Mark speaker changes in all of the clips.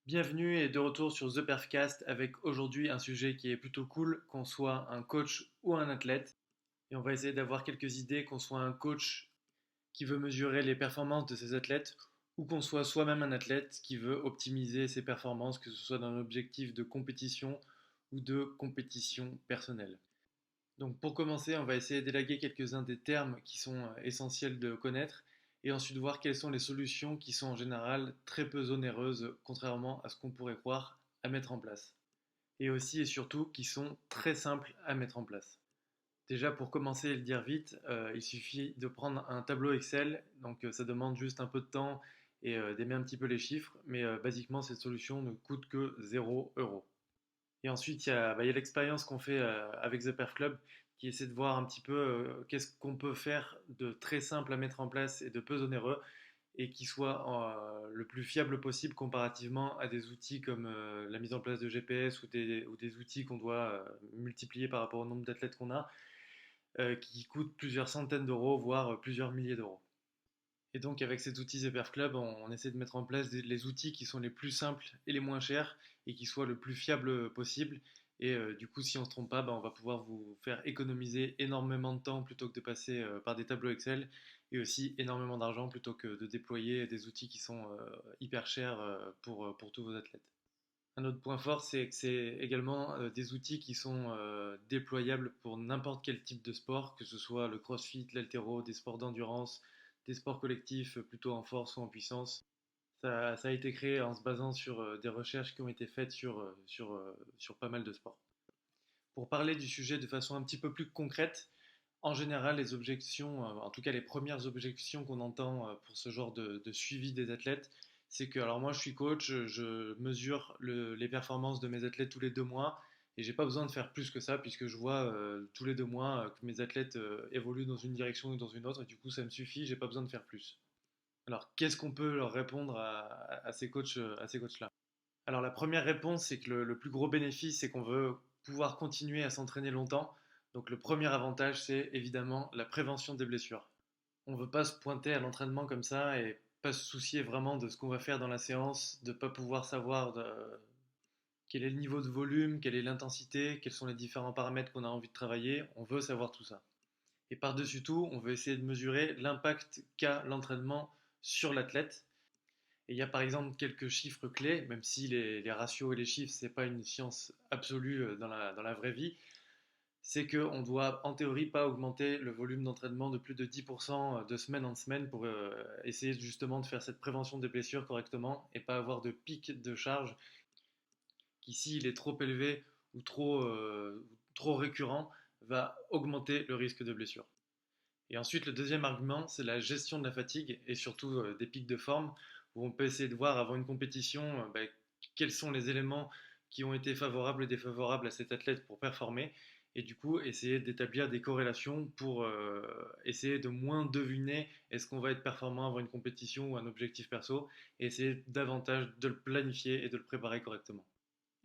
Speaker 1: Bienvenue et de retour sur The Perfcast avec aujourd'hui un sujet qui est plutôt cool, qu'on soit un coach ou un athlète. Et on va essayer d'avoir quelques idées, qu'on soit un coach qui veut mesurer les performances de ses athlètes ou qu'on soit soi-même un athlète qui veut optimiser ses performances, que ce soit dans un objectif de compétition ou de compétition personnelle. Donc pour commencer, on va essayer d'élaguer quelques-uns des termes qui sont essentiels de connaître et ensuite voir quelles sont les solutions qui sont en général très peu onéreuses, contrairement à ce qu'on pourrait croire, à mettre en place. Et aussi et surtout qui sont très simples à mettre en place. Déjà pour commencer et le dire vite, il suffit de prendre un tableau Excel, donc ça demande juste un peu de temps et d'aimer un petit peu les chiffres, mais basiquement cette solution ne coûte que 0 €. Et ensuite, il y a l'expérience qu'on fait avec The Perf Club qui essaie de voir un petit peu qu'est-ce qu'on peut faire de très simple à mettre en place et de peu onéreux et qui soit le plus fiable possible comparativement à des outils comme la mise en place de GPS ou des outils qu'on doit multiplier par rapport au nombre d'athlètes qu'on a, qui coûtent plusieurs centaines d'euros, voire plusieurs milliers d'euros. Et donc avec cet outil Zephyr Club, on essaie de mettre en place les outils qui sont les plus simples et les moins chers et qui soient le plus fiables possible. Et du coup, si on ne se trompe pas, on va pouvoir vous faire économiser énormément de temps plutôt que de passer par des tableaux Excel et aussi énormément d'argent plutôt que de déployer des outils qui sont hyper chers pour tous vos athlètes. Un autre point fort, c'est que c'est également des outils qui sont déployables pour n'importe quel type de sport, que ce soit le crossfit, l'haltéro, des sports d'endurance, des sports collectifs plutôt en force ou en puissance. Ça a été créé en se basant sur des recherches qui ont été faites sur pas mal de sports. Pour parler du sujet de façon un petit peu plus concrète, en général, les objections, en tout cas les premières objections qu'on entend pour ce genre de suivi des athlètes, c'est que, alors moi je suis coach, je mesure les performances de mes athlètes tous les 2 mois et j'ai pas besoin de faire plus que ça puisque je vois tous les 2 mois que mes athlètes évoluent dans une direction ou dans une autre et du coup ça me suffit, j'ai pas besoin de faire plus. Alors qu'est-ce qu'on peut leur répondre à ces coachs-là? Alors la première réponse, c'est que le plus gros bénéfice, c'est qu'on veut pouvoir continuer à s'entraîner longtemps. Donc le premier avantage, c'est évidemment la prévention des blessures. On ne veut pas se pointer à l'entraînement comme ça et pas se soucier vraiment de ce qu'on va faire dans la séance, de ne pas pouvoir savoir quel est le niveau de volume, quelle est l'intensité, quels sont les différents paramètres qu'on a envie de travailler. On veut savoir tout ça. Et par-dessus tout, on veut essayer de mesurer l'impact qu'a l'entraînement sur l'athlète. Et il y a par exemple quelques chiffres clés, même si les ratios et les chiffres, ce n'est pas une science absolue dans la vraie vie, c'est qu'on doit en théorie pas augmenter le volume d'entraînement de plus de 10% de semaine en semaine pour essayer justement de faire cette prévention des blessures correctement et pas avoir de pic de charge qui, s'il est trop élevé ou trop récurrent, va augmenter le risque de blessure. Et ensuite, le deuxième argument, c'est la gestion de la fatigue et surtout des pics de forme, où on peut essayer de voir avant une compétition quels sont les éléments qui ont été favorables et défavorables à cet athlète pour performer, et du coup essayer d'établir des corrélations pour essayer de moins deviner est-ce qu'on va être performant avant une compétition ou un objectif perso, et essayer davantage de le planifier et de le préparer correctement.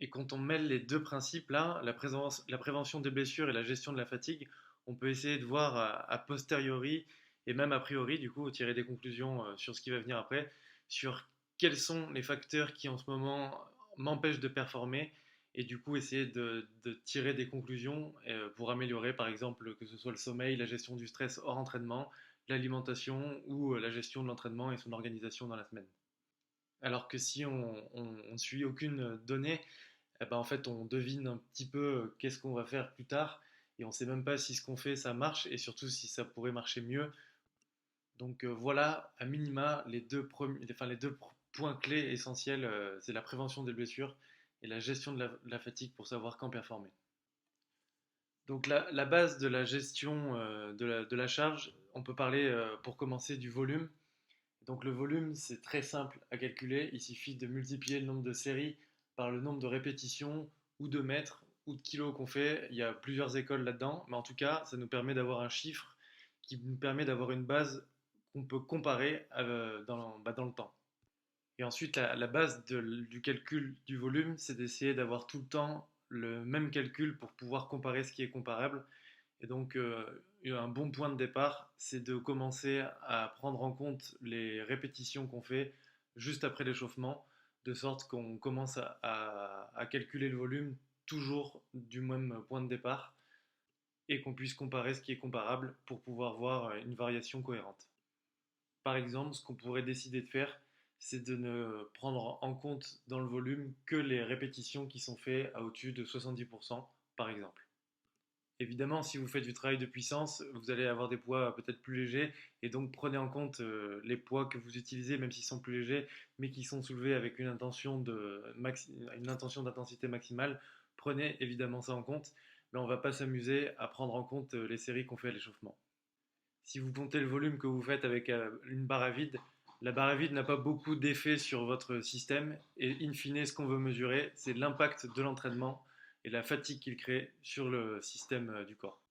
Speaker 1: Et quand on mêle les deux principes là, la prévention des blessures et la gestion de la fatigue, on peut essayer de voir a posteriori et même a priori, du coup, tirer des conclusions sur ce qui va venir après, sur quels sont les facteurs qui en ce moment m'empêchent de performer et du coup essayer de tirer des conclusions pour améliorer par exemple que ce soit le sommeil, la gestion du stress hors entraînement, l'alimentation ou la gestion de l'entraînement et son organisation dans la semaine. Alors que si on ne suit aucune donnée, eh ben, en fait, on devine un petit peu qu'est-ce qu'on va faire plus tard et on ne sait même pas si ce qu'on fait ça marche et surtout si ça pourrait marcher mieux. Donc voilà, à minima, les deux points clés essentiels, c'est la prévention des blessures et la gestion de la fatigue pour savoir quand performer. Donc la base de la gestion de la charge, on peut parler pour commencer du volume. Donc le volume, c'est très simple à calculer. Il suffit de multiplier le nombre de séries par le nombre de répétitions ou de mètres ou de kilos qu'on fait. Il y a plusieurs écoles là-dedans, mais en tout cas, ça nous permet d'avoir un chiffre qui nous permet d'avoir une base qu'on peut comparer dans le temps. Et ensuite, la base du calcul du volume, c'est d'essayer d'avoir tout le temps le même calcul pour pouvoir comparer ce qui est comparable. Et donc, un bon point de départ, c'est de commencer à prendre en compte les répétitions qu'on fait juste après l'échauffement. de sorte qu'on commence à calculer le volume toujours du même point de départ et qu'on puisse comparer ce qui est comparable pour pouvoir voir une variation cohérente. Par exemple, ce qu'on pourrait décider de faire, c'est de ne prendre en compte dans le volume que les répétitions qui sont faites à au-dessus de 70%, par exemple. Évidemment, si vous faites du travail de puissance, vous allez avoir des poids peut-être plus légers, et donc prenez en compte les poids que vous utilisez, même s'ils sont plus légers, mais qui sont soulevés avec une intention d'intensité maximale. Prenez évidemment ça en compte, mais on ne va pas s'amuser à prendre en compte les séries qu'on fait à l'échauffement. Si vous comptez le volume que vous faites avec une barre à vide, la barre à vide n'a pas beaucoup d'effet sur votre système, et in fine, ce qu'on veut mesurer, c'est l'impact de l'entraînement et la fatigue qu'il crée sur le système du corps.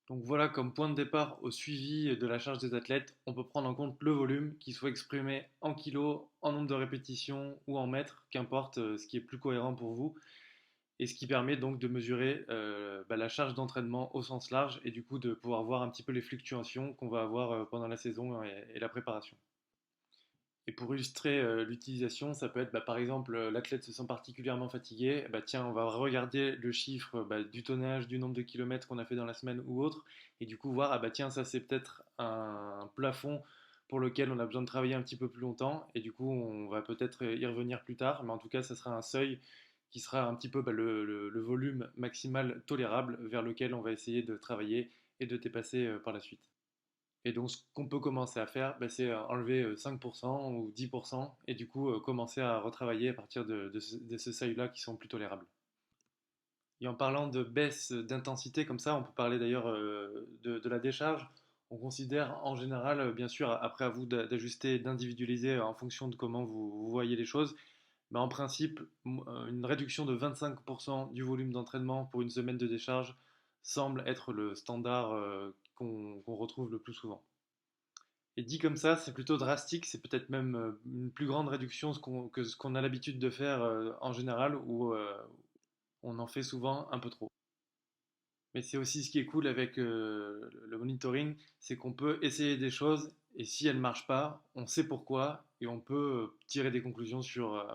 Speaker 1: Donc voilà, comme point de départ au suivi de la charge des athlètes, on peut prendre en compte le volume, qu'il soit exprimé en kilos, en nombre de répétitions ou en mètres, qu'importe ce qui est plus cohérent pour vous, et ce qui permet donc de mesurer la charge d'entraînement au sens large et du coup de pouvoir voir un petit peu les fluctuations qu'on va avoir pendant la saison et la préparation. Et pour illustrer l'utilisation, ça peut être par exemple l'athlète se sent particulièrement fatigué, tiens on va regarder le chiffre du tonnage, du nombre de kilomètres qu'on a fait dans la semaine ou autre, et du coup voir tiens ça c'est peut-être un plafond pour lequel on a besoin de travailler un petit peu plus longtemps, et du coup on va peut-être y revenir plus tard, mais en tout cas ça sera un seuil qui sera un petit peu le volume maximal tolérable vers lequel on va essayer de travailler et de dépasser par la suite. Et donc, ce qu'on peut commencer à faire, c'est enlever 5% ou 10% et du coup commencer à retravailler à partir de ce seuil-là qui sont plus tolérables. Et en parlant de baisse d'intensité, comme ça, on peut parler d'ailleurs de la décharge. On considère en général, bien sûr, après à vous d'ajuster, d'individualiser en fonction de comment vous voyez les choses, mais en principe, une réduction de 25% du volume d'entraînement pour une semaine de décharge semble être le standard qu'on retrouve le plus souvent. Et dit comme ça, c'est plutôt drastique, c'est peut-être même une plus grande réduction que ce qu'on a l'habitude de faire en général, où on en fait souvent un peu trop. Mais c'est aussi ce qui est cool avec le monitoring, c'est qu'on peut essayer des choses, et si elles ne marchent pas, on sait pourquoi, et on peut tirer des conclusions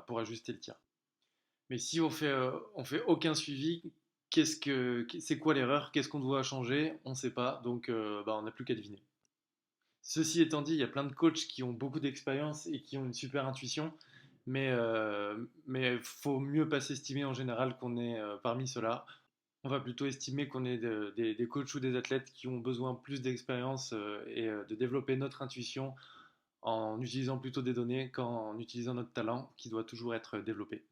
Speaker 1: pour ajuster le tir. Mais si on fait aucun suivi, c'est quoi l'erreur? Qu'est-ce qu'on doit changer? On ne sait pas, donc on n'a plus qu'à deviner. Ceci étant dit, il y a plein de coachs qui ont beaucoup d'expérience et qui ont une super intuition, mais faut mieux pas s'estimer en général qu'on est parmi ceux-là. On va plutôt estimer qu'on est des coachs ou des athlètes qui ont besoin plus d'expérience et de développer notre intuition en utilisant plutôt des données qu'en utilisant notre talent qui doit toujours être développé.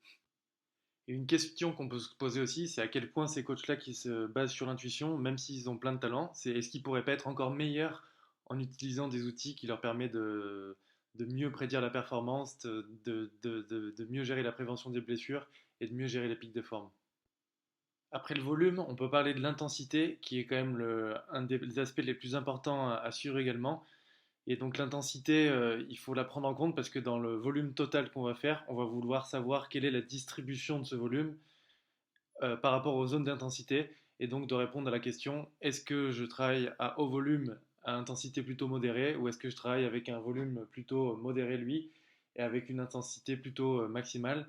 Speaker 1: Et une question qu'on peut se poser aussi, c'est à quel point ces coachs-là qui se basent sur l'intuition, même s'ils ont plein de talent, c'est est-ce qu'ils pourraient pas être encore meilleurs en utilisant des outils qui leur permettent de mieux prédire la performance, de mieux gérer la prévention des blessures et de mieux gérer les pics de forme. Après le volume, on peut parler de l'intensité, qui est quand même un des aspects les plus importants à suivre également. Et donc l'intensité, il faut la prendre en compte parce que dans le volume total qu'on va faire, on va vouloir savoir quelle est la distribution de ce volume par rapport aux zones d'intensité et donc de répondre à la question est-ce que je travaille à haut volume à intensité plutôt modérée ou est-ce que je travaille avec un volume plutôt modéré lui et avec une intensité plutôt maximale.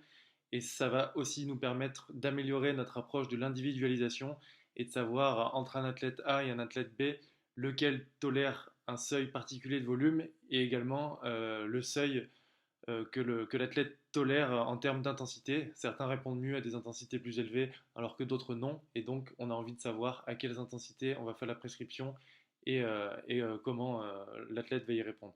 Speaker 1: Et ça va aussi nous permettre d'améliorer notre approche de l'individualisation et de savoir entre un athlète A et un athlète B lequel tolère un seuil particulier de volume et également le seuil que l'athlète tolère en termes d'intensité. Certains répondent mieux à des intensités plus élevées alors que d'autres non. Et donc on a envie de savoir à quelles intensités on va faire la prescription et comment l'athlète va y répondre.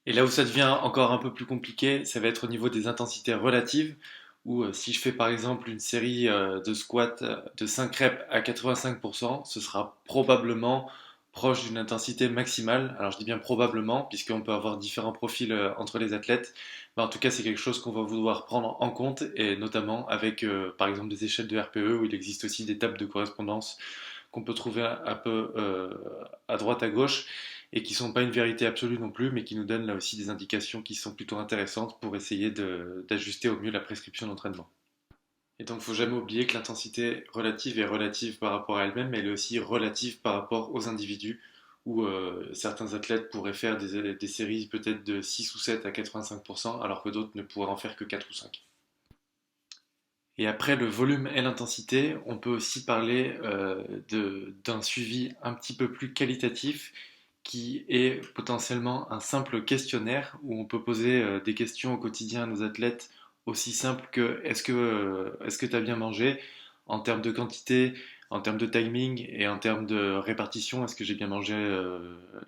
Speaker 1: Et là où ça devient encore un peu plus compliqué, ça va être au niveau des intensités relatives, où si je fais par exemple une série de squats de 5 reps à 85%, ce sera probablement proche d'une intensité maximale. Alors je dis bien probablement, puisqu'on peut avoir différents profils entre les athlètes, mais en tout cas c'est quelque chose qu'on va vouloir prendre en compte, et notamment avec par exemple des échelles de RPE, où il existe aussi des tables de correspondance qu'on peut trouver un peu à droite à gauche et qui ne sont pas une vérité absolue non plus, mais qui nous donnent là aussi des indications qui sont plutôt intéressantes pour essayer d'ajuster au mieux la prescription d'entraînement. Et donc, il ne faut jamais oublier que l'intensité relative est relative par rapport à elle-même, mais elle est aussi relative par rapport aux individus, où certains athlètes pourraient faire des séries peut-être de 6 ou 7 à 85%, alors que d'autres ne pourraient en faire que 4 ou 5. Et après le volume et l'intensité, on peut aussi parler d'un suivi un petit peu plus qualitatif qui est potentiellement un simple questionnaire où on peut poser des questions au quotidien à nos athlètes aussi simples que est-ce que tu as bien mangé en termes de quantité, en termes de timing et en termes de répartition, est-ce que j'ai bien mangé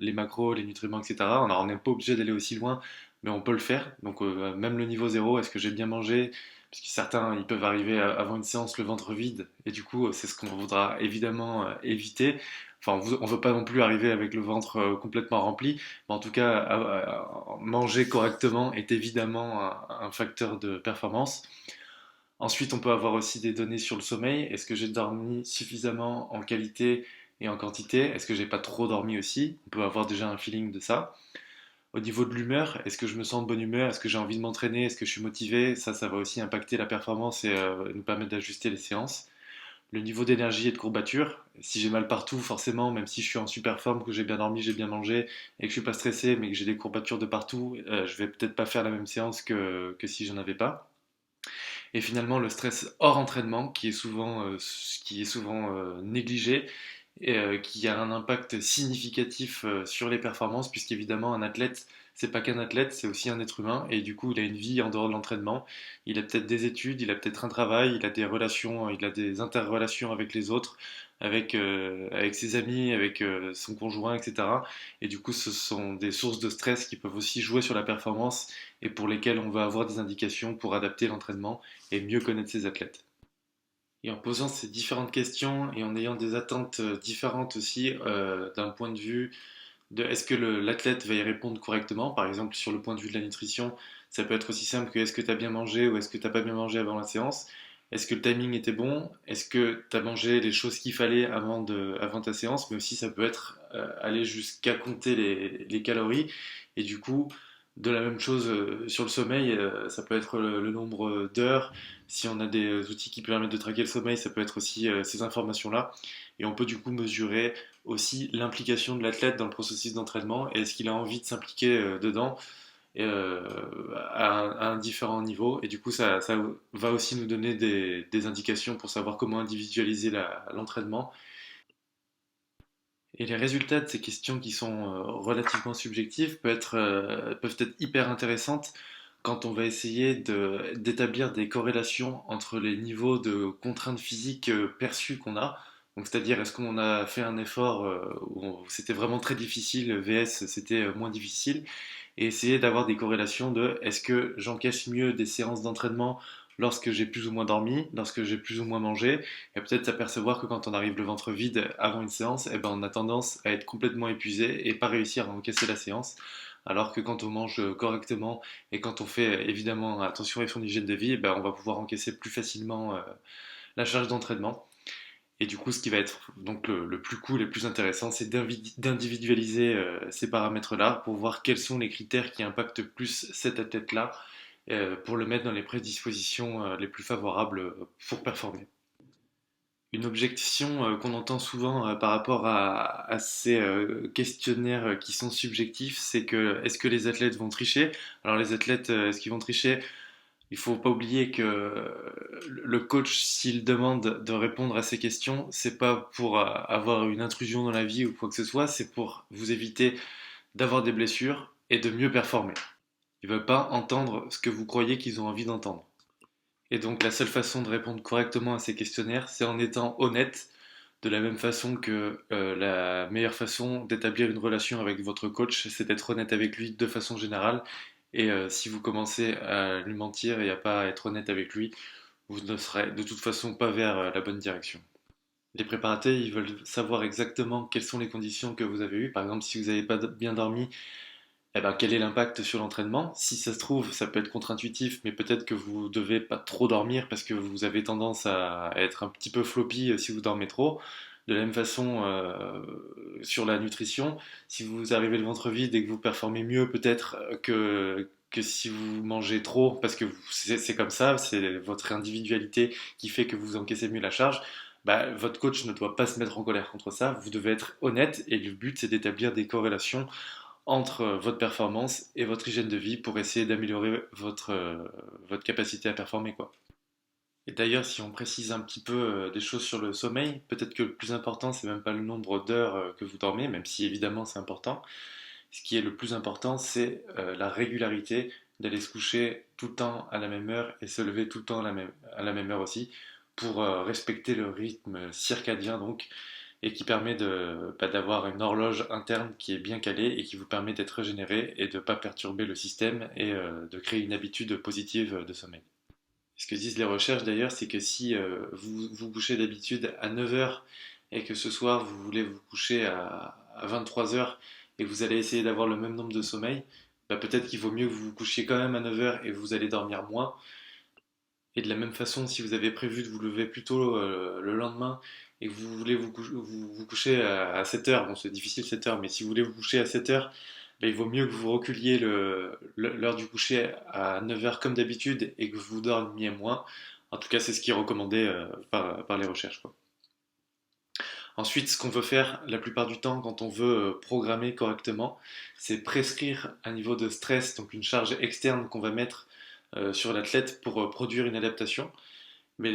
Speaker 1: les macros, les nutriments, etc. Alors on n'est pas obligé d'aller aussi loin, mais on peut le faire. Donc même le niveau zéro, est-ce que j'ai bien mangé? Parce que certains, ils peuvent arriver avant une séance le ventre vide, et du coup, c'est ce qu'on voudra évidemment éviter. Enfin, on veut pas non plus arriver avec le ventre complètement rempli, mais en tout cas, manger correctement est évidemment un facteur de performance. Ensuite, on peut avoir aussi des données sur le sommeil. Est-ce que j'ai dormi suffisamment en qualité et en quantité? Est-ce que j'ai pas trop dormi aussi? On peut avoir déjà un feeling de ça. Au niveau de l'humeur, est-ce que je me sens de bonne humeur? Est-ce que j'ai envie de m'entraîner? Est-ce que je suis motivé? Ça va aussi impacter la performance et nous permettre d'ajuster les séances. Le niveau d'énergie et de courbature, si j'ai mal partout, forcément, même si je suis en super forme, que j'ai bien dormi, j'ai bien mangé et que je suis pas stressé, mais que j'ai des courbatures de partout, je vais peut-être pas faire la même séance que si j'en avais pas. Et finalement, le stress hors entraînement, qui est souvent négligé, et qui a un impact significatif sur les performances, puisqu'évidemment, un athlète, c'est pas qu'un athlète, c'est aussi un être humain, et du coup, il a une vie en dehors de l'entraînement. Il a peut-être des études, il a peut-être un travail, il a des relations, il a des interrelations avec les autres, avec ses amis, avec son conjoint, etc. Et du coup, ce sont des sources de stress qui peuvent aussi jouer sur la performance et pour lesquelles on va avoir des indications pour adapter l'entraînement et mieux connaître ses athlètes. Et en posant ces différentes questions et en ayant des attentes différentes aussi d'un point de vue de est-ce que l'athlète va y répondre correctement, par exemple sur le point de vue de la nutrition, ça peut être aussi simple que est-ce que tu as bien mangé ou est-ce que tu n'as pas bien mangé avant la séance, est-ce que le timing était bon, est-ce que tu as mangé les choses qu'il fallait avant ta séance, mais aussi ça peut être aller jusqu'à compter les calories et du coup de la même chose sur le sommeil, ça peut être le nombre d'heures. Si on a des outils qui permettent de traquer le sommeil, ça peut être aussi ces informations-là. Et on peut du coup mesurer aussi l'implication de l'athlète dans le processus d'entraînement et est-ce qu'il a envie de s'impliquer dedans à un différent niveau. Et du coup, ça va aussi nous donner des indications pour savoir comment individualiser l'entraînement. Et les résultats de ces questions qui sont relativement subjectives peuvent être hyper intéressantes quand on va essayer d'établir des corrélations entre les niveaux de contraintes physiques perçues qu'on a. Donc, c'est-à-dire, est-ce qu'on a fait un effort où c'était vraiment très difficile, VS c'était moins difficile, et essayer d'avoir des corrélations de est-ce que j'encaisse mieux des séances d'entraînement lorsque j'ai plus ou moins dormi, lorsque j'ai plus ou moins mangé, et peut-être s'apercevoir que quand on arrive le ventre vide avant une séance, eh ben, on a tendance à être complètement épuisé et pas réussir à encaisser la séance. Alors que quand on mange correctement et quand on fait évidemment attention à son hygiène de vie, eh ben, on va pouvoir encaisser plus facilement la charge d'entraînement. Et du coup, ce qui va être donc le plus cool et le plus intéressant, c'est d'individualiser ces paramètres-là pour voir quels sont les critères qui impactent plus cet athlète-là pour le mettre dans les prédispositions les plus favorables pour performer. Une objection qu'on entend souvent par rapport à ces questionnaires qui sont subjectifs, c'est que est-ce que les athlètes vont tricher? Alors les athlètes, est-ce qu'ils vont tricher? Il faut pas oublier que le coach, s'il demande de répondre à ces questions, c'est pas pour avoir une intrusion dans la vie ou quoi que ce soit, c'est pour vous éviter d'avoir des blessures et de mieux performer. Ils veulent pas entendre ce que vous croyez qu'ils ont envie d'entendre. Et donc la seule façon de répondre correctement à ces questionnaires, c'est en étant honnête, de la même façon que la meilleure façon d'établir une relation avec votre coach, c'est d'être honnête avec lui de façon générale. Et si vous commencez à lui mentir et à pas être honnête avec lui, vous ne serez de toute façon pas vers la bonne direction. Les préparateurs, ils veulent savoir exactement quelles sont les conditions que vous avez eues. Par exemple, si vous n'avez pas bien dormi, eh ben, quel est l'impact sur l'entraînement? Si ça se trouve, ça peut être contre-intuitif, mais peut-être que vous devez pas trop dormir parce que vous avez tendance à être un petit peu floppy si vous dormez trop. De la même façon, sur la nutrition, si vous arrivez le ventre vide et que vous performez mieux peut-être que si vous mangez trop, parce que c'est comme ça, c'est votre individualité qui fait que vous encaissez mieux la charge, bah, votre coach ne doit pas se mettre en colère contre ça. Vous devez être honnête et le but c'est d'établir des corrélations entre votre performance et votre hygiène de vie pour essayer d'améliorer votre capacité à performer, quoi. Et d'ailleurs, si on précise un petit peu des choses sur le sommeil, peut-être que le plus important, c'est même pas le nombre d'heures que vous dormez, même si évidemment c'est important. Ce qui est le plus important, c'est la régularité, d'aller se coucher tout le temps à la même heure et se lever tout le temps à la même heure aussi, pour respecter le rythme circadien donc, et qui permet d'avoir une horloge interne qui est bien calée et qui vous permet d'être régénéré et de ne pas perturber le système et de créer une habitude positive de sommeil. Ce que disent les recherches d'ailleurs, c'est que si vous vous couchez d'habitude à 9 heures et que ce soir vous voulez vous coucher à 23 heures et que vous allez essayer d'avoir le même nombre de sommeil, bah peut-être qu'il vaut mieux que vous vous couchiez quand même à 9 heures et vous allez dormir moins. Et de la même façon, si vous avez prévu de vous lever plus tôt le lendemain et que vous voulez vous coucher à 7 heures, bon c'est difficile 7 heures, mais si vous voulez vous coucher à 7 heures, ben, il vaut mieux que vous reculiez l'heure du coucher à 9 heures comme d'habitude et que vous dormiez moins. En tout cas, c'est ce qui est recommandé par les recherches, quoi. Ensuite, ce qu'on veut faire la plupart du temps quand on veut programmer correctement, c'est prescrire un niveau de stress, donc une charge externe qu'on va mettre sur l'athlète pour produire une adaptation. Mais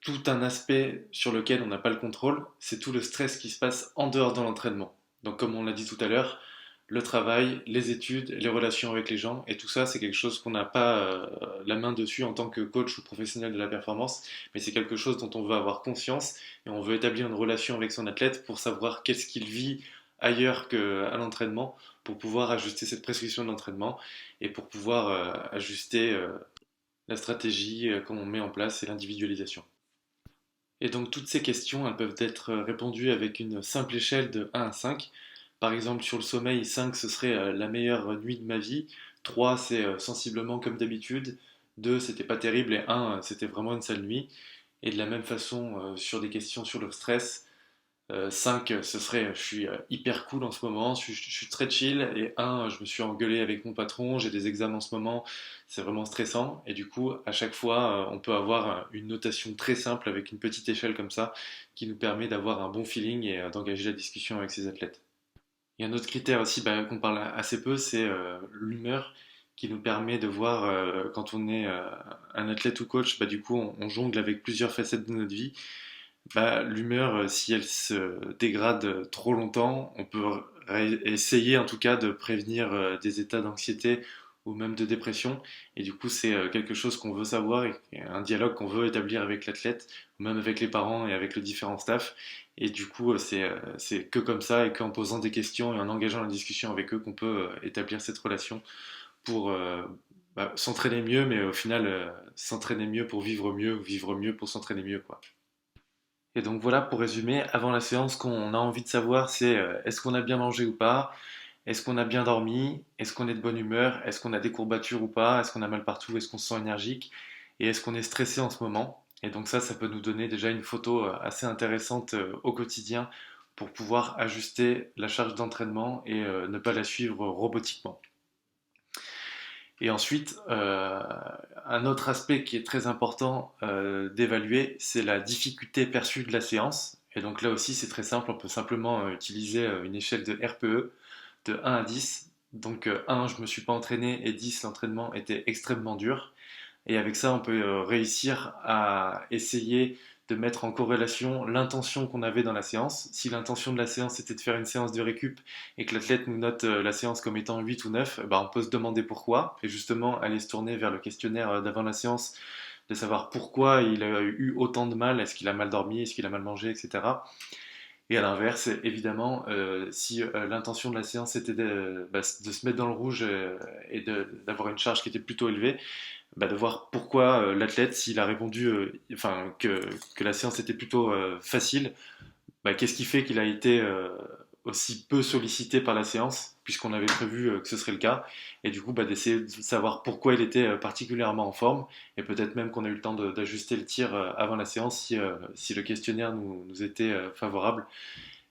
Speaker 1: tout un aspect sur lequel on n'a pas le contrôle, c'est tout le stress qui se passe en dehors de l'entraînement. Donc comme on l'a dit tout à l'heure, le travail, les études, les relations avec les gens, et tout ça, c'est quelque chose qu'on n'a pas la main dessus en tant que coach ou professionnel de la performance, mais c'est quelque chose dont on veut avoir conscience et on veut établir une relation avec son athlète pour savoir qu'est-ce qu'il vit ailleurs qu'à l'entraînement, pour pouvoir ajuster cette prescription d'entraînement et pour pouvoir ajuster la stratégie qu'on met en place et l'individualisation. Et donc toutes ces questions, elles peuvent être répondues avec une simple échelle de 1 à 5. Par exemple, sur le sommeil, 5 ce serait la meilleure nuit de ma vie, 3 c'est sensiblement comme d'habitude, 2 c'était pas terrible et 1 c'était vraiment une sale nuit. Et de la même façon, sur des questions sur le stress, 5, ce serait je suis hyper cool en ce moment, je suis très chill. Et 1, je me suis engueulé avec mon patron, j'ai des examens en ce moment, c'est vraiment stressant. Et du coup, à chaque fois, on peut avoir une notation très simple avec une petite échelle comme ça qui nous permet d'avoir un bon feeling et d'engager la discussion avec ses athlètes. Il y a un autre critère aussi qu'on parle assez peu, c'est l'humeur qui nous permet de voir quand on est un athlète ou coach, du coup on jongle avec plusieurs facettes de notre vie. L'humeur, si elle se dégrade trop longtemps, on peut essayer en tout cas de prévenir des états d'anxiété ou même de dépression. Et du coup, c'est quelque chose qu'on veut savoir et un dialogue qu'on veut établir avec l'athlète, ou même avec les parents et avec le différent staff. Et du coup, c'est que comme ça et qu'en posant des questions et en engageant la discussion avec eux qu'on peut établir cette relation pour s'entraîner mieux, mais au final, s'entraîner mieux pour vivre mieux ou vivre mieux pour s'entraîner mieux, quoi. Et donc voilà, pour résumer, avant la séance, ce qu'on a envie de savoir, c'est est-ce qu'on a bien mangé ou pas? Est-ce qu'on a bien dormi? Est-ce qu'on est de bonne humeur? Est-ce qu'on a des courbatures ou pas? Est-ce qu'on a mal partout? Est-ce qu'on se sent énergique? Et est-ce qu'on est stressé en ce moment? Et donc ça peut nous donner déjà une photo assez intéressante au quotidien pour pouvoir ajuster la charge d'entraînement et ne pas la suivre robotiquement. Et ensuite, un autre aspect qui est très important d'évaluer, c'est la difficulté perçue de la séance. Et donc là aussi, c'est très simple, on peut simplement utiliser une échelle de RPE de 1 à 10. Donc 1, je ne me suis pas entraîné et 10, l'entraînement était extrêmement dur. Et avec ça, on peut réussir à essayer de mettre en corrélation l'intention qu'on avait dans la séance. Si l'intention de la séance était de faire une séance de récup et que l'athlète nous note la séance comme étant 8 ou 9, on peut se demander pourquoi et justement aller se tourner vers le questionnaire d'avant la séance, de savoir pourquoi il a eu autant de mal, est-ce qu'il a mal dormi, est-ce qu'il a mal mangé, etc. Et à l'inverse, évidemment, si l'intention de la séance était de se mettre dans le rouge et d'avoir une charge qui était plutôt élevée, de voir pourquoi l'athlète, s'il a répondu que la séance était plutôt facile, qu'est-ce qui fait qu'il a été aussi peu sollicité par la séance, puisqu'on avait prévu que ce serait le cas, et du coup d'essayer de savoir pourquoi il était particulièrement en forme, et peut-être même qu'on a eu le temps d'ajuster le tir avant la séance si le questionnaire nous était favorable.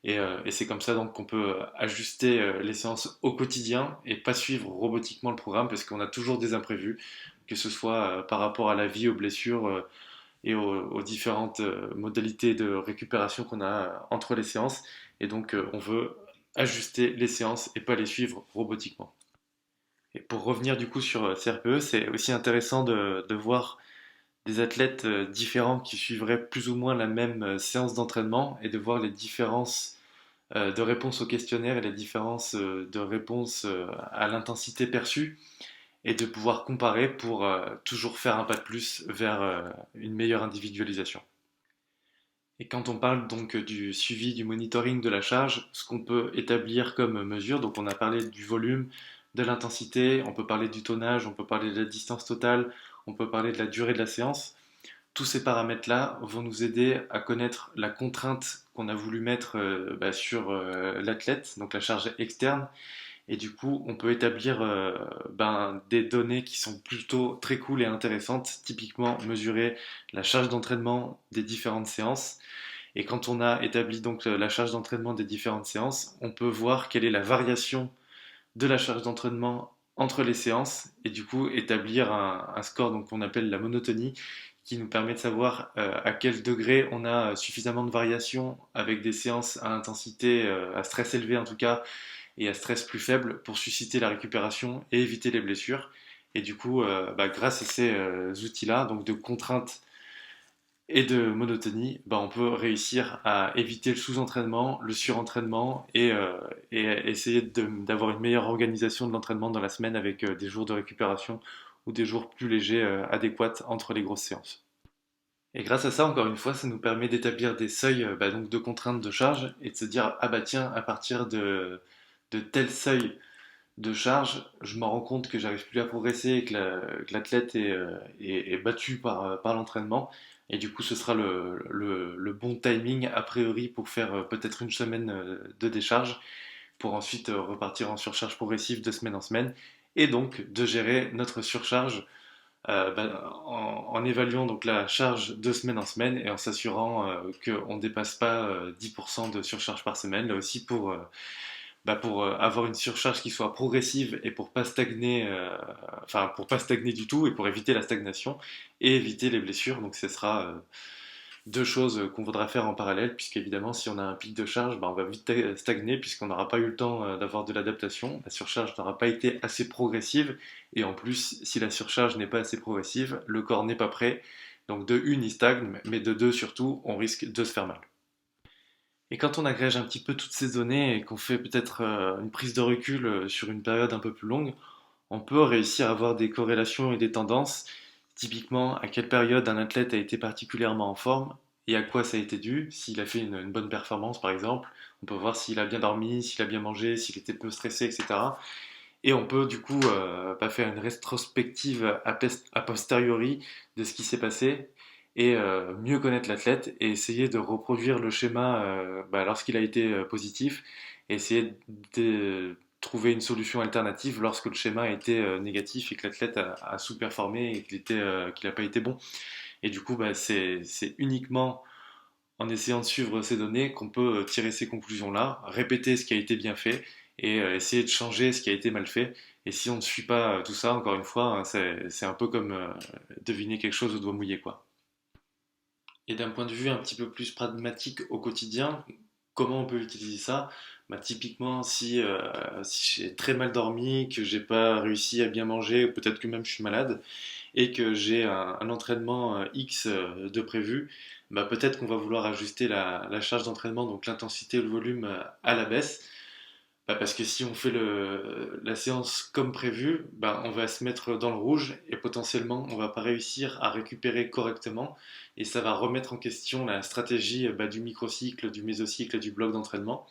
Speaker 1: Et c'est comme ça donc qu'on peut ajuster les séances au quotidien et pas suivre robotiquement le programme parce qu'on a toujours des imprévus, que ce soit par rapport à la vie, aux blessures et aux différentes modalités de récupération qu'on a entre les séances. Et donc on veut ajuster les séances et pas les suivre robotiquement. Et pour revenir du coup sur CRPE, c'est aussi intéressant de voir des athlètes différents qui suivraient plus ou moins la même séance d'entraînement et de voir les différences de réponse au questionnaire et les différences de réponse à l'intensité perçue et de pouvoir comparer pour toujours faire un pas de plus vers une meilleure individualisation. Et quand on parle donc du suivi, du monitoring de la charge, ce qu'on peut établir comme mesure, donc on a parlé du volume, de l'intensité, on peut parler du tonnage, on peut parler de la distance totale, on peut parler de la durée de la séance. Tous ces paramètres-là vont nous aider à connaître la contrainte qu'on a voulu mettre sur l'athlète, donc la charge externe, et du coup, on peut établir des données qui sont plutôt très cool et intéressantes, typiquement mesurer la charge d'entraînement des différentes séances. Et quand on a établi donc la charge d'entraînement des différentes séances, on peut voir quelle est la variation de la charge d'entraînement entre les séances et du coup établir un score donc qu'on appelle la monotonie qui nous permet de savoir à quel degré on a suffisamment de variation avec des séances à intensité, à stress élevé en tout cas, et à stress plus faible pour susciter la récupération et éviter les blessures. Et du coup, grâce à ces outils-là, donc de contrainte et de monotonie, on peut réussir à éviter le sous-entraînement, le surentraînement et essayer d'avoir une meilleure organisation de l'entraînement dans la semaine avec des jours de récupération ou des jours plus légers adéquats entre les grosses séances. Et grâce à ça, encore une fois, ça nous permet d'établir des seuils donc de contraintes de charge et de se dire, ah bah tiens, à partir de tel seuil de charge, je me rends compte que j'arrive plus à progresser et que l'athlète est battu par l'entraînement. Et du coup, ce sera le bon timing a priori pour faire peut-être une semaine de décharge pour ensuite repartir en surcharge progressive de semaine en semaine. Et donc de gérer notre surcharge en évaluant donc la charge de semaine en semaine et en s'assurant qu'on ne dépasse pas 10% de surcharge par semaine, là aussi pour avoir une surcharge qui soit progressive et pour pas stagner, pour pas stagner du tout et pour éviter la stagnation et éviter les blessures. Donc ce sera deux choses qu'on voudra faire en parallèle, puisqu'évidemment si on a un pic de charge, on va vite stagner puisqu'on n'aura pas eu le temps d'avoir de l'adaptation. La surcharge n'aura pas été assez progressive et en plus si la surcharge n'est pas assez progressive, le corps n'est pas prêt. Donc de une il stagne, mais de deux surtout on risque de se faire mal. Et quand on agrège un petit peu toutes ces données et qu'on fait peut-être une prise de recul sur une période un peu plus longue, on peut réussir à avoir des corrélations et des tendances, typiquement à quelle période un athlète a été particulièrement en forme et à quoi ça a été dû, s'il a fait une bonne performance par exemple, on peut voir s'il a bien dormi, s'il a bien mangé, s'il était peu stressé, etc. Et on peut du coup faire une rétrospective a posteriori de ce qui s'est passé et mieux connaître l'athlète et essayer de reproduire le schéma lorsqu'il a été positif et essayer de trouver une solution alternative lorsque le schéma a été négatif et que l'athlète a sous-performé et qu'il n'a pas été bon. Et du coup, c'est uniquement en essayant de suivre ces données qu'on peut tirer ces conclusions-là, répéter ce qui a été bien fait et essayer de changer ce qui a été mal fait. Et si on ne suit pas tout ça, encore une fois, hein, c'est un peu comme deviner quelque chose au doigt mouillé, quoi. Et d'un point de vue un petit peu plus pragmatique au quotidien, comment on peut utiliser ça? Typiquement, si j'ai très mal dormi, que j'ai pas réussi à bien manger, ou peut-être que même je suis malade, et que j'ai un entraînement X de prévu, peut-être qu'on va vouloir ajuster la charge d'entraînement, donc l'intensité ou le volume à la baisse. Parce que si on fait la séance comme prévu, on va se mettre dans le rouge et potentiellement on va pas réussir à récupérer correctement et ça va remettre en question la stratégie du microcycle, du mésocycle et du bloc d'entraînement.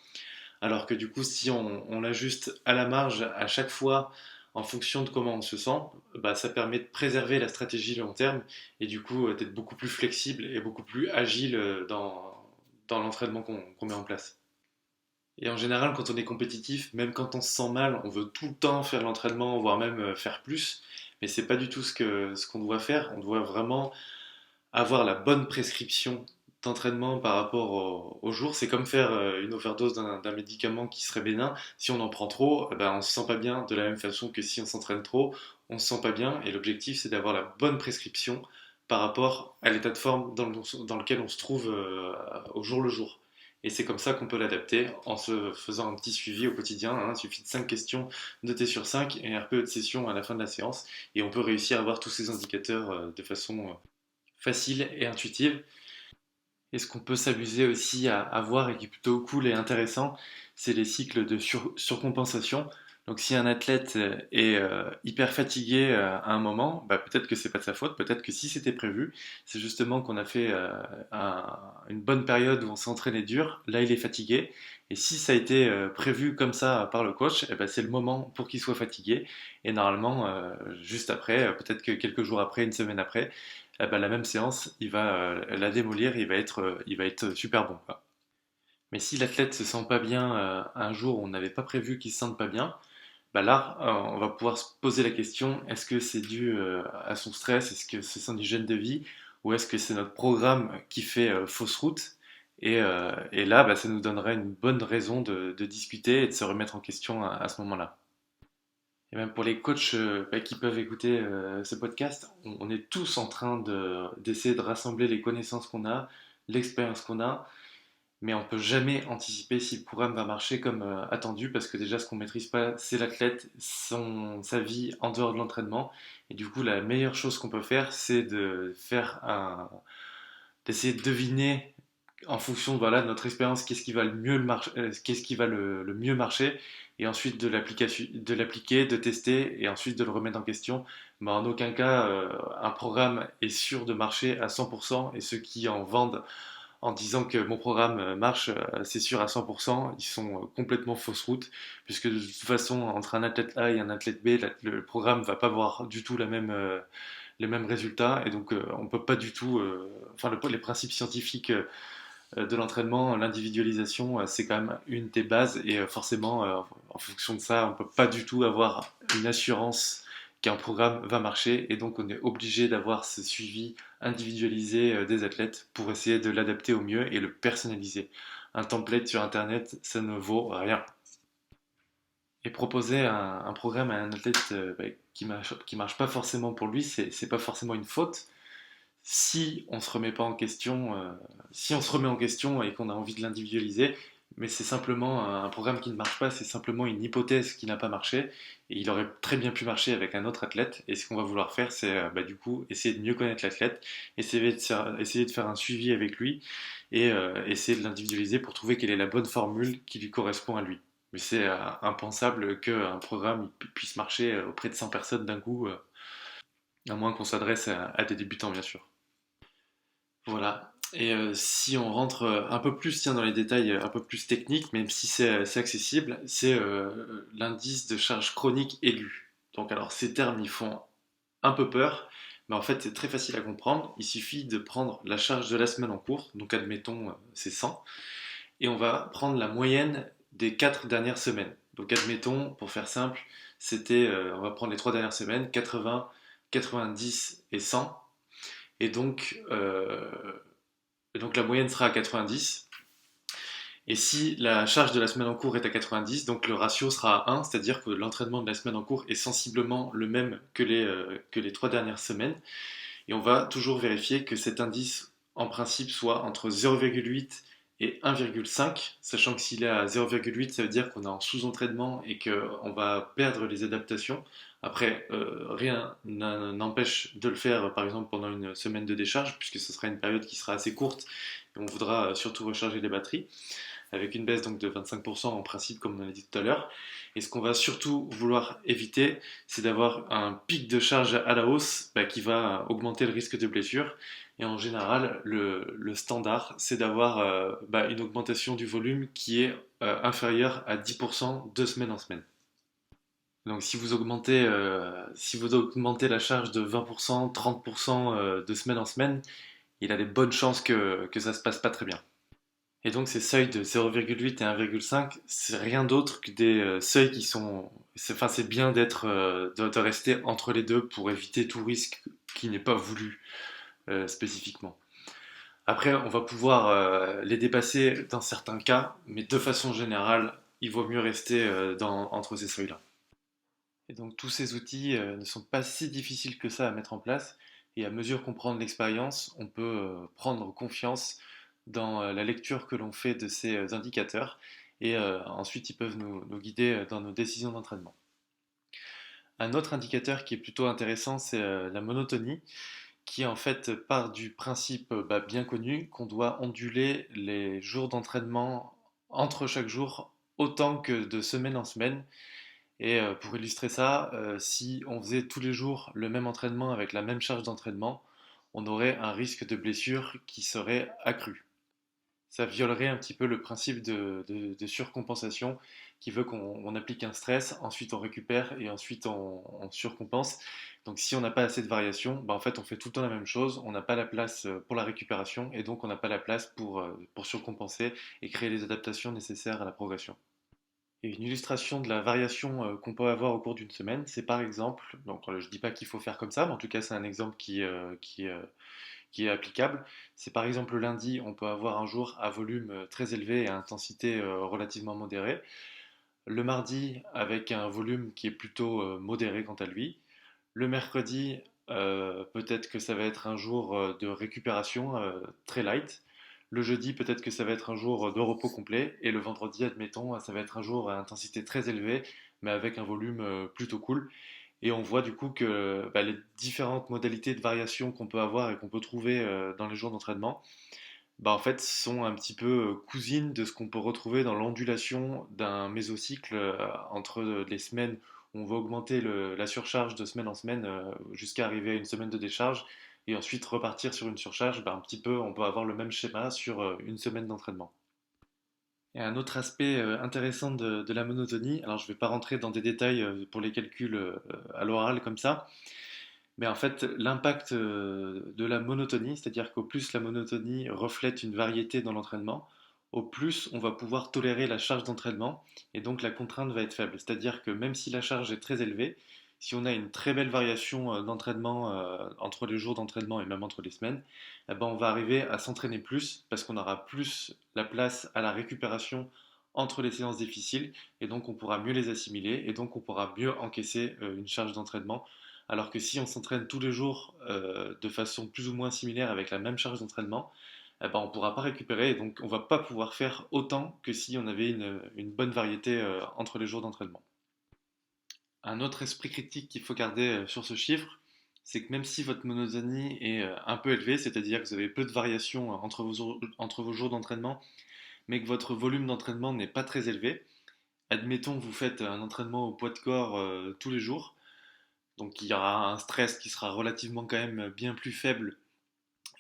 Speaker 1: Alors que du coup, si on l'ajuste à la marge à chaque fois en fonction de comment on se sent, ça permet de préserver la stratégie long terme et du coup d'être beaucoup plus flexible et beaucoup plus agile dans l'entraînement qu'on met en place. Et en général, quand on est compétitif, même quand on se sent mal, on veut tout le temps faire l'entraînement, voire même faire plus. Mais c'est pas du tout ce qu'on doit faire. On doit vraiment avoir la bonne prescription d'entraînement par rapport au jour. C'est comme faire une overdose d'un médicament qui serait bénin. Si on en prend trop, on se sent pas bien. De la même façon que si on s'entraîne trop, on se sent pas bien. Et l'objectif, c'est d'avoir la bonne prescription par rapport à l'état de forme dans lequel on se trouve au jour le jour. Et c'est comme ça qu'on peut l'adapter en se faisant un petit suivi au quotidien, hein. Il suffit de 5 questions notées sur 5 et un RPE de session à la fin de la séance. Et on peut réussir à avoir tous ces indicateurs de façon facile et intuitive. Et ce qu'on peut s'amuser aussi à voir et qui est plutôt cool et intéressant, c'est les cycles de surcompensation. Donc si un athlète est hyper fatigué à un moment, bah, peut-être que c'est pas de sa faute, peut-être que si c'était prévu, c'est justement qu'on a fait une bonne période où on s'est entraîné dur, là il est fatigué, et si ça a été prévu comme ça par le coach, eh ben, c'est le moment pour qu'il soit fatigué, et normalement juste après, peut-être que quelques jours après, une semaine après, eh ben, la même séance, il va la démolir, il va être super bon, quoi. Mais si l'athlète se sent pas bien un jour où on n'avait pas prévu qu'il se sente pas bien, bah là, on va pouvoir se poser la question, est-ce que c'est dû à son stress, est-ce que c'est son hygiène de vie, ou est-ce que c'est notre programme qui fait fausse route? Et là, bah, ça nous donnerait une bonne raison de discuter et de se remettre en question à ce moment-là. Et même pour les coachs bah, qui peuvent écouter ce podcast, on est tous en train d'essayer de rassembler les connaissances qu'on a, l'expérience qu'on a, mais on peut jamais anticiper si le programme va marcher comme attendu parce que déjà ce qu'on maîtrise pas c'est l'athlète, sa vie en dehors de l'entraînement et du coup la meilleure chose qu'on peut faire c'est d'essayer de deviner en fonction de, voilà, de notre expérience qu'est-ce qui va qu'est-ce qui va le mieux marcher et ensuite de l'appliquer, de tester et ensuite de le remettre en question. Mais en aucun cas un programme est sûr de marcher à 100% et ceux qui en vendent en disant que mon programme marche, c'est sûr à 100%, ils sont complètement fausse route, puisque de toute façon, entre un athlète A et un athlète B, le programme va pas avoir du tout les mêmes résultats, et donc on peut pas du tout, enfin les principes scientifiques de l'entraînement, l'individualisation, c'est quand même une des bases, et forcément, en fonction de ça, on peut pas du tout avoir une assurance qu'un programme va marcher, et donc on est obligé d'avoir ce suivi individualisé des athlètes pour essayer de l'adapter au mieux et le personnaliser. Un template sur Internet, ça ne vaut rien. Et proposer un programme à un athlète bah, qui marche pas forcément pour lui, c'est pas forcément une faute, si on se remet pas en question, si on se remet en question et qu'on a envie de l'individualiser, mais c'est simplement un programme qui ne marche pas, c'est simplement une hypothèse qui n'a pas marché, et il aurait très bien pu marcher avec un autre athlète, et ce qu'on va vouloir faire, c'est bah, du coup essayer de mieux connaître l'athlète, essayer de faire un suivi avec lui, et essayer de l'individualiser pour trouver quelle est la bonne formule qui lui correspond à lui. Mais c'est impensable qu'un programme puisse marcher auprès de 100 personnes d'un coup, à moins qu'on s'adresse à des débutants, bien sûr. Voilà. Et si on rentre un peu plus tiens, dans les détails un peu plus techniques, même si c'est accessible, c'est l'indice de charge chronique aiguë. Donc alors ces termes ils font un peu peur, mais en fait c'est très facile à comprendre. Il suffit de prendre la charge de la semaine en cours, donc admettons c'est 100, et on va prendre la moyenne des 4 dernières semaines. Donc admettons, pour faire simple, on va prendre les 3 dernières semaines, 80, 90 et 100. Et donc la moyenne sera à 90. Et si la charge de la semaine en cours est à 90, donc le ratio sera à 1, c'est-à-dire que l'entraînement de la semaine en cours est sensiblement le même que les 3 dernières semaines. Et on va toujours vérifier que cet indice, en principe, soit entre 0,8 et 1,5, sachant que s'il est à 0,8, ça veut dire qu'on est en sous-entraînement et qu'on va perdre les adaptations. Après, rien n'empêche de le faire, par exemple, pendant une semaine de décharge, puisque ce sera une période qui sera assez courte et on voudra surtout recharger les batteries avec une baisse donc de 25% en principe, comme on l'a dit tout à l'heure. Et ce qu'on va surtout vouloir éviter, c'est d'avoir un pic de charge à la hausse bah, qui va augmenter le risque de blessure. Et en général, le standard, c'est d'avoir bah, une augmentation du volume qui est inférieure à 10% de semaine en semaine. Donc si vous augmentez la charge de 20%, 30% de semaine en semaine, il a des bonnes chances que ça se passe pas très bien. Et donc ces seuils de 0,8 et 1,5, c'est rien d'autre que des seuils qui sont... Enfin, c'est bien de rester entre les deux pour éviter tout risque qui n'est pas voulu spécifiquement. Après, on va pouvoir les dépasser dans certains cas, mais de façon générale, il vaut mieux rester entre ces seuils-là. Et donc tous ces outils ne sont pas si difficiles que ça à mettre en place. Et à mesure qu'on prend de l'expérience, on peut prendre confiance dans la lecture que l'on fait de ces indicateurs. Et ensuite, ils peuvent nous guider dans nos décisions d'entraînement. Un autre indicateur qui est plutôt intéressant, c'est la monotonie. qui en fait part du principe bien connu qu'on doit onduler les jours d'entraînement entre chaque jour autant que de semaine en semaine. Et pour illustrer ça, si on faisait tous les jours le même entraînement avec la même charge d'entraînement, on aurait un risque de blessure qui serait accru. Ça violerait un petit peu le principe de surcompensation qui veut qu'on applique un stress, ensuite on récupère et ensuite on surcompense. Donc si on n'a pas assez de variation, en fait on fait tout le temps la même chose, on n'a pas la place pour la récupération et donc on n'a pas la place pour surcompenser et créer les adaptations nécessaires à la progression. Et une illustration de la variation qu'on peut avoir au cours d'une semaine, c'est par exemple, donc je ne dis pas qu'il faut faire comme ça, mais en tout cas c'est un exemple qui est applicable. C'est par exemple le lundi, on peut avoir un jour à volume très élevé et à intensité relativement modérée. Le mardi, avec un volume qui est plutôt modéré quant à lui. Le mercredi, peut-être que ça va être un jour de récupération très light. Le jeudi, peut-être que ça va être un jour de repos complet. Et le vendredi, admettons, ça va être un jour à intensité très élevée, mais avec un volume plutôt cool. Et on voit du coup que les différentes modalités de variation qu'on peut avoir et qu'on peut trouver dans les jours d'entraînement, en fait, sont un petit peu cousines de ce qu'on peut retrouver dans l'ondulation d'un mésocycle entre les semaines où on va augmenter la surcharge de semaine en semaine jusqu'à arriver à une semaine de décharge et ensuite repartir sur une surcharge. Un petit peu, on peut avoir le même schéma sur une semaine d'entraînement. Et un autre aspect intéressant de la monotonie, alors je ne vais pas rentrer dans des détails pour les calculs à l'oral comme ça, mais en fait l'impact de la monotonie, c'est-à-dire qu'au plus la monotonie reflète une variété dans l'entraînement, au plus on va pouvoir tolérer la charge d'entraînement et donc la contrainte va être faible. C'est-à-dire que même si la charge est très élevée, si on a une très belle variation d'entraînement entre les jours d'entraînement et même entre les semaines, on va arriver à s'entraîner plus parce qu'on aura plus la place à la récupération entre les séances difficiles et donc on pourra mieux les assimiler et donc on pourra mieux encaisser une charge d'entraînement. Alors que si on s'entraîne tous les jours de façon plus ou moins similaire avec la même charge d'entraînement, on ne pourra pas récupérer et donc on ne va pas pouvoir faire autant que si on avait une bonne variété entre les jours d'entraînement. Un autre esprit critique qu'il faut garder sur ce chiffre, c'est que même si votre monotonie est un peu élevée, c'est-à-dire que vous avez peu de variations entre vos jours d'entraînement, mais que votre volume d'entraînement n'est pas très élevé, admettons que vous faites un entraînement au poids de corps tous les jours, donc il y aura un stress qui sera relativement quand même bien plus faible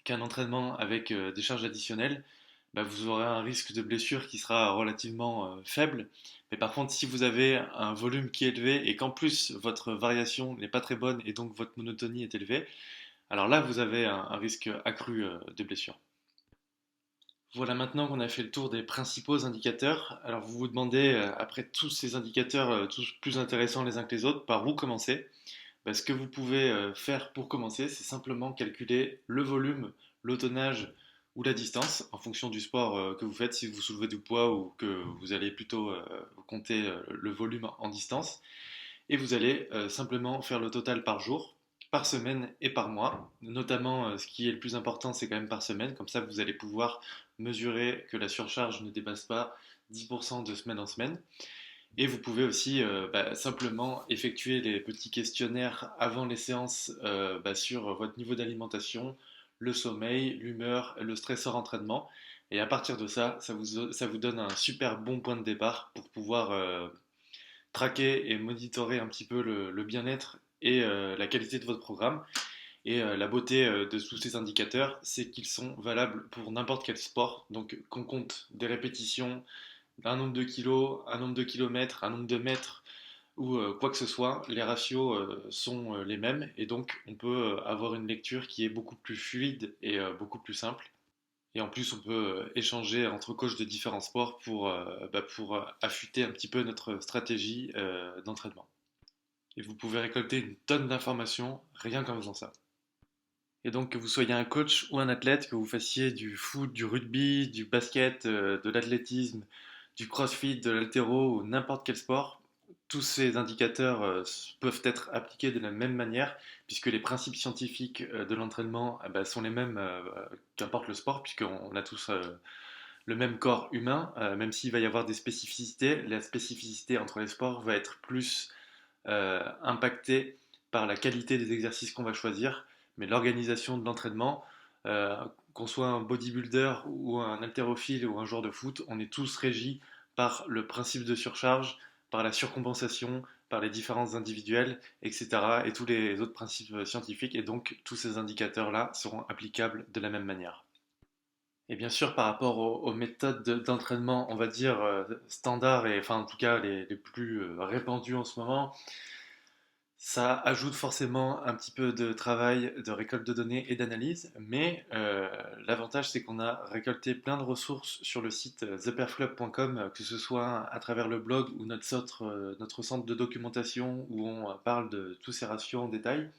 Speaker 1: qu'un entraînement avec des charges additionnelles, vous aurez un risque de blessure qui sera relativement faible. Mais par contre, si vous avez un volume qui est élevé et qu'en plus votre variation n'est pas très bonne et donc votre monotonie est élevée, alors là vous avez un risque accru de blessure. Voilà, maintenant qu'on a fait le tour des principaux indicateurs, alors vous vous demandez, après tous ces indicateurs, tous plus intéressants les uns que les autres, par où commencer? Ce que vous pouvez faire pour commencer, c'est simplement calculer le volume, le tonnage ou la distance en fonction du sport que vous faites, si vous soulevez du poids ou que vous allez plutôt compter le volume en distance. Et vous allez simplement faire le total par jour, par semaine et par mois. Notamment, ce qui est le plus important, c'est quand même par semaine. Comme ça, vous allez pouvoir mesurer que la surcharge ne dépasse pas 10% de semaine en semaine. Et vous pouvez aussi simplement effectuer les petits questionnaires avant les séances sur votre niveau d'alimentation, le sommeil, l'humeur, le stress hors entraînement. Et à partir de ça, ça vous donne un super bon point de départ pour pouvoir traquer et monitorer un petit peu le bien-être et la qualité de votre programme. Et la beauté de tous ces indicateurs, c'est qu'ils sont valables pour n'importe quel sport. Donc qu'on compte des répétitions, un nombre de kilos, un nombre de kilomètres, un nombre de mètres ou quoi que ce soit, les ratios sont les mêmes et donc on peut avoir une lecture qui est beaucoup plus fluide et beaucoup plus simple. Et en plus, on peut échanger entre coachs de différents sports pour affûter un petit peu notre stratégie d'entraînement. Et vous pouvez récolter une tonne d'informations rien qu'en faisant ça. Et donc, que vous soyez un coach ou un athlète, que vous fassiez du foot, du rugby, du basket, de l'athlétisme, du crossfit, de l'haltéro ou n'importe quel sport, tous ces indicateurs peuvent être appliqués de la même manière, puisque les principes scientifiques de l'entraînement sont les mêmes qu'importe le sport, puisqu'on a tous le même corps humain, même s'il va y avoir des spécificités, la spécificité entre les sports va être plus impactée par la qualité des exercices qu'on va choisir, Mais l'organisation de l'entraînement, euh, qu'on soit un bodybuilder ou un haltérophile ou un joueur de foot, on est tous régis par le principe de surcharge, par la surcompensation, par les différences individuelles, etc. et tous les autres principes scientifiques. Et donc, tous ces indicateurs-là seront applicables de la même manière. Et bien sûr, par rapport aux méthodes d'entraînement, on va dire standard et enfin en tout cas les plus répandues en ce moment, ça ajoute forcément un petit peu de travail de récolte de données et d'analyse, mais l'avantage c'est qu'on a récolté plein de ressources sur le site theperfclub.com, que ce soit à travers le blog ou notre centre de documentation où on parle de tous ces ratios en détail.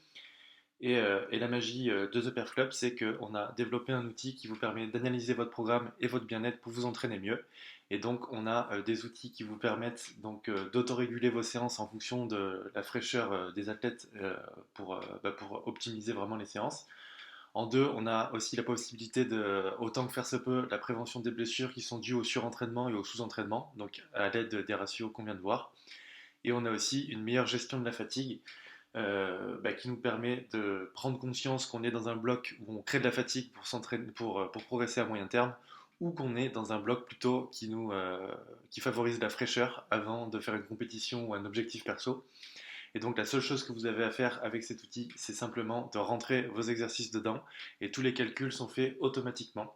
Speaker 1: Et la magie de The Perf Club, c'est qu'on a développé un outil qui vous permet d'analyser votre programme et votre bien-être pour vous entraîner mieux. Et donc, on a des outils qui vous permettent donc d'autoréguler vos séances en fonction de la fraîcheur des athlètes pour optimiser vraiment les séances. En deux, on a aussi la possibilité de, autant que faire se peut, la prévention des blessures qui sont dues au surentraînement et au sous-entraînement, donc à l'aide des ratios qu'on vient de voir. Et on a aussi une meilleure gestion de la fatigue qui nous permet de prendre conscience qu'on est dans un bloc où on crée de la fatigue pour s'entraîner, pour progresser à moyen terme, ou qu'on est dans un bloc plutôt qui favorise la fraîcheur avant de faire une compétition ou un objectif perso. Et donc la seule chose que vous avez à faire avec cet outil, c'est simplement de rentrer vos exercices dedans, et tous les calculs sont faits automatiquement.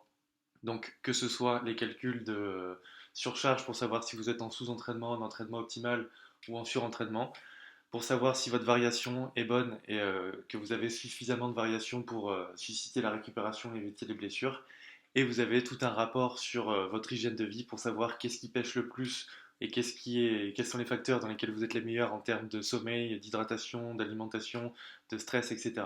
Speaker 1: Donc que ce soit les calculs de surcharge pour savoir si vous êtes en sous-entraînement, en entraînement optimal ou en surentraînement, pour savoir si votre variation est bonne et que vous avez suffisamment de variation pour susciter la récupération et éviter les blessures. Et vous avez tout un rapport sur votre hygiène de vie pour savoir qu'est-ce qui pêche le plus et quels sont les facteurs dans lesquels vous êtes les meilleurs en termes de sommeil, d'hydratation, d'alimentation, de stress, etc.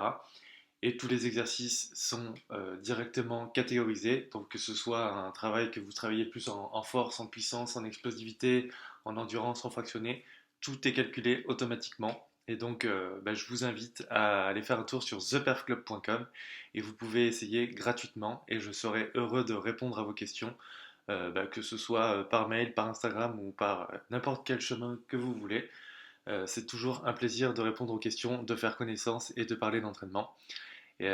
Speaker 1: Et tous les exercices sont directement catégorisés, donc que ce soit un travail que vous travaillez plus en force, en puissance, en explosivité, en endurance, en fractionné, tout est calculé automatiquement. Et donc, je vous invite à aller faire un tour sur theperfclub.com et vous pouvez essayer gratuitement et je serai heureux de répondre à vos questions, que ce soit par mail, par Instagram ou par n'importe quel chemin que vous voulez. C'est toujours un plaisir de répondre aux questions, de faire connaissance et de parler d'entraînement. Et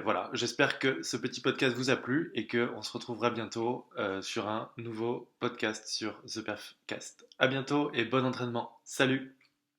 Speaker 1: voilà, j'espère que ce petit podcast vous a plu et qu'on se retrouvera bientôt sur un nouveau podcast sur The Perfcast. À bientôt et bon entraînement. Salut!